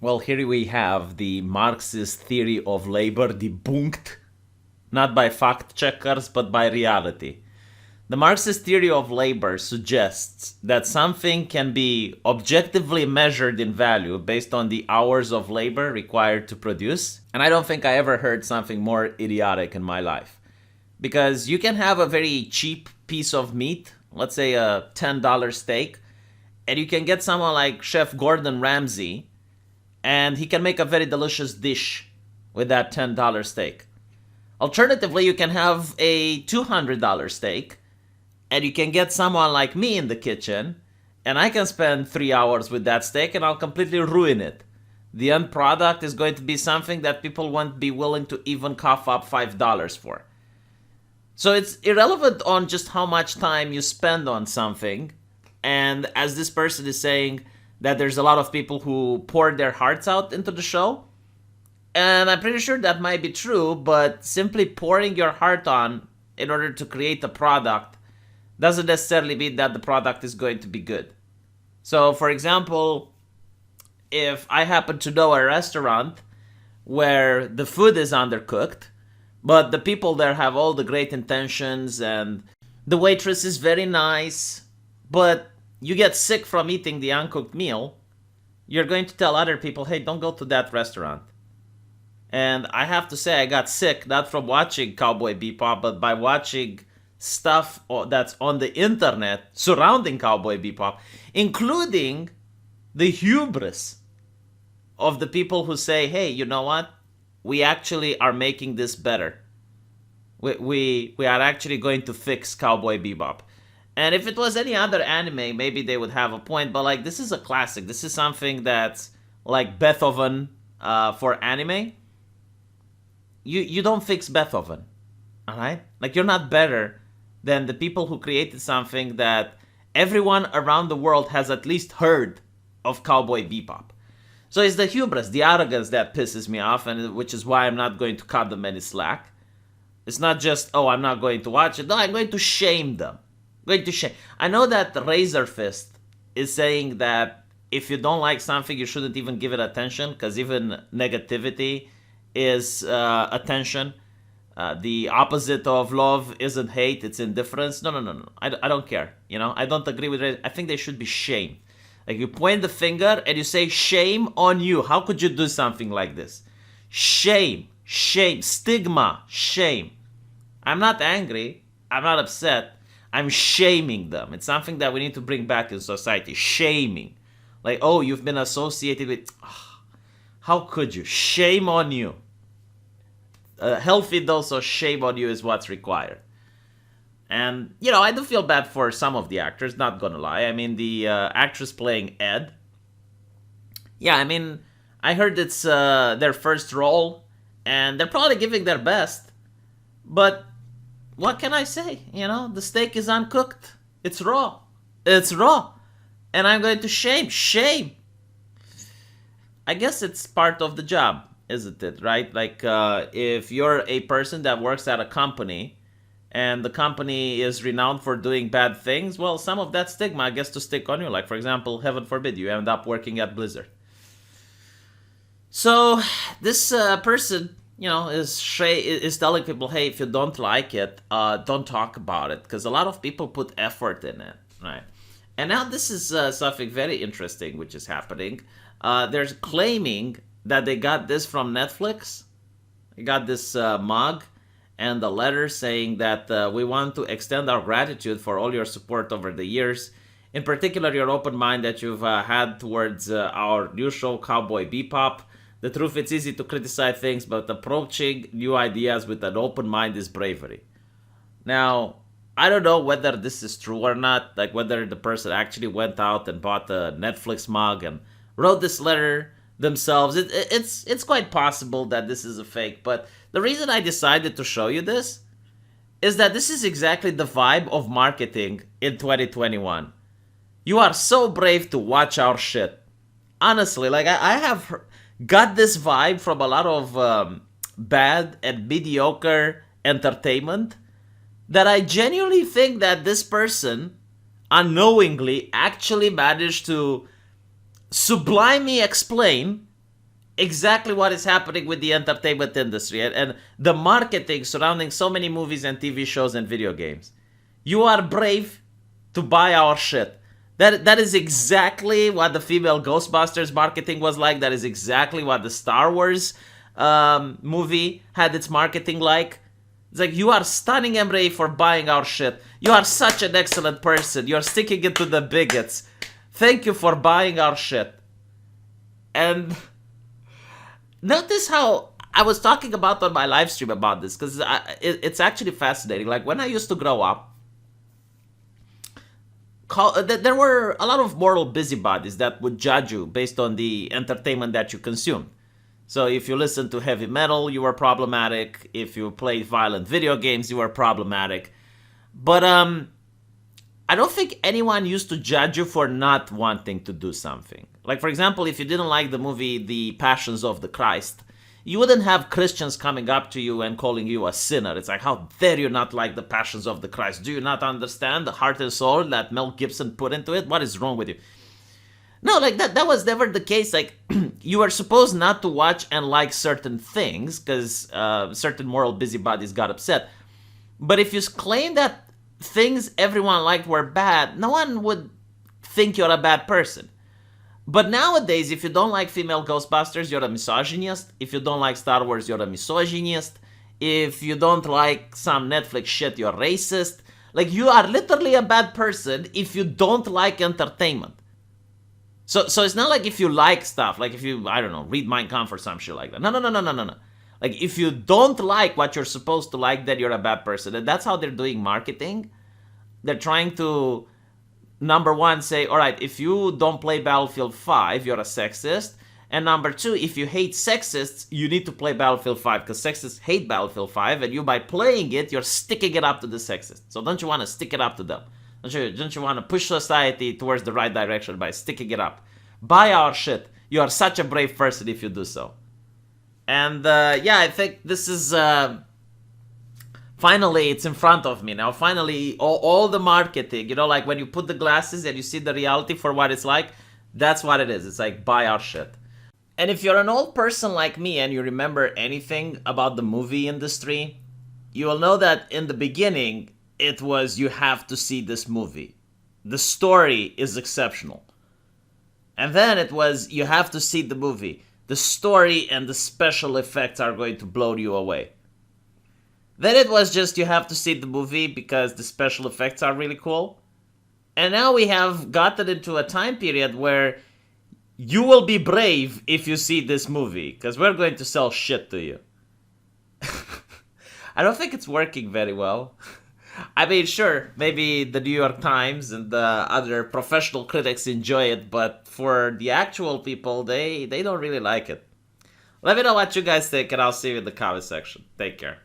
Well, here we have the Marxist theory of labor debunked, not by fact checkers, but by reality. The Marxist theory of labor suggests that something can be objectively measured in value based on the hours of labor required to produce. And I don't think I ever heard something more idiotic in my life. Because you can have a very cheap piece of meat, let's say a $10 steak, and you can get someone like Chef Gordon Ramsay, and he can make a very delicious dish with that $10 steak. Alternatively, you can have a $200 steak, and you can get someone like me in the kitchen, and I can spend 3 hours with that steak and I'll completely ruin it. The end product is going to be something that people won't be willing to even cough up $5 for. So it's irrelevant on just how much time you spend on something. And as this person is saying that there's a lot of people who pour their hearts out into the show, and I'm pretty sure that might be true, but simply pouring your heart on in order to create a product doesn't necessarily mean that the product is going to be good. So, for example, if I happen to know a restaurant where the food is undercooked, but the people there have all the great intentions and the waitress is very nice, but you get sick from eating the uncooked meal, you're going to tell other people, hey, don't go to that restaurant. And I have to say I got sick, not from watching CowBoy Be Bop, but by watching stuff that's on the internet surrounding CowBoy Be Bop, including the hubris of the people who say, hey, you know what? We actually are making this better. We are actually going to fix CowBoy Be Bop. And if it was any other anime, maybe they would have a point. But like, this is a classic. This is something that's like Beethoven for anime. You don't fix Beethoven, all right? Like, you're not better than the people who created something that everyone around the world has at least heard of CowBoy Be Bop. So it's the hubris, the arrogance that pisses me off, and which is why I'm not going to cut them any slack. It's not just, oh, I'm not going to watch it. No, I'm going to shame them. I'm going to shame. I know that Razor Fist is saying that if you don't like something, you shouldn't even give it attention, because even negativity is attention. The opposite of love isn't hate, it's indifference. No. I don't care. You know, I don't agree with it. I think they should be shamed. Like, you point the finger and you say, shame on you. How could you do something like this? Shame, stigma, shame. I'm not angry. I'm not upset. I'm shaming them. It's something that we need to bring back in society. Shaming. Like, oh, you've been associated with... How could you? Shame on you. A healthy dose of shame on you is what's required. And, you know, I do feel bad for some of the actors, not gonna lie. I mean, the actress playing Ed. Yeah, I mean, I heard it's their first role, and they're probably giving their best. But what can I say? You know, the steak is uncooked. It's raw. It's raw. And I'm going to shame. I guess it's part of the job, isn't it, right? Like, if you're a person that works at a company, and the company is renowned for doing bad things, well, some of that stigma gets to stick on you. Like, for example, heaven forbid, you end up working at Blizzard. So, this person, you know, is telling people, hey, if you don't like it, don't talk about it. Because a lot of people put effort in it, right? And now this is something very interesting which is happening. They're claiming that they got this from Netflix. They got this mug and a letter saying that we want to extend our gratitude for all your support over the years. In particular, your open mind that you've had towards our new show, CowBoy Be Bop. The truth, it's easy to criticize things, but approaching new ideas with an open mind is bravery. Now, I don't know whether this is true or not, like whether the person actually went out and bought a Netflix mug and wrote this letter themselves. It's quite possible that this is a fake, but the reason I decided to show you this is that this is exactly the vibe of marketing in 2021. You are so brave to watch our shit. Honestly, like I have got this vibe from a lot of bad and mediocre entertainment that I genuinely think that this person unknowingly actually managed to sublimely explain exactly what is happening with the entertainment industry and the marketing surrounding so many movies and TV shows and video games. You are brave to buy our shit. That is exactly what the female Ghostbusters marketing was like. That is exactly what the Star Wars movie had its marketing like. It's like, you are stunning and brave for buying our shit. You are such an excellent person. You're sticking it to the bigots. Thank you for buying our shit. And notice how I was talking about on my live stream about this, because it's actually fascinating. Like, when I used to grow up, there were a lot of moral busybodies that would judge you based on the entertainment that you consumed. So if you listen to heavy metal, you were problematic. If you played violent video games, you were problematic. But I don't think anyone used to judge you for not wanting to do something. Like, for example, if you didn't like the movie The Passions of the Christ, you wouldn't have Christians coming up to you and calling you a sinner. It's like, how dare you not like The Passions of the Christ? Do you not understand the heart and soul that Mel Gibson put into it? What is wrong with you? No, like, that was never the case. Like, you were supposed not to watch and like certain things because certain moral busybodies got upset. But if you claim that things everyone liked were bad, no one would think you're a bad person. But nowadays, if you don't like female Ghostbusters, you're a misogynist. If you don't like Star Wars, you're a misogynist. If you don't like some Netflix shit, you're racist. Like, you are literally a bad person if you don't like entertainment. So it's not like if you like stuff, like if you, I don't know, read Mein Kampf or some shit like that. No. Like, if you don't like what you're supposed to like, then you're a bad person. And that's how they're doing marketing. They're trying to, number one, say, all right, if you don't play Battlefield 5, you're a sexist. And number two, if you hate sexists, you need to play Battlefield 5 because sexists hate Battlefield 5. And you, by playing it, you're sticking it up to the sexists. So don't you want to stick it up to them? Don't you want to push society towards the right direction by sticking it up? Buy our shit. You are such a brave person if you do so. And yeah, I think this is... finally, it's in front of me now. Finally, all the marketing, you know, like when you put the glasses and you see the reality for what it's like, that's what it is. It's like, buy our shit. And if you're an old person like me and you remember anything about the movie industry, you will know that in the beginning, it was, you have to see this movie. The story is exceptional. And then it was, you have to see the movie. The story and the special effects are going to blow you away. Then it was just, you have to see the movie because the special effects are really cool. And now we have gotten into a time period where you will be brave if you see this movie because we're going to sell shit to you. I don't think it's working very well. I mean, sure, maybe the New York Times and the other professional critics enjoy it, but for the actual people, they don't really like it. Let me know what you guys think, and I'll see you in the comment section. Take care.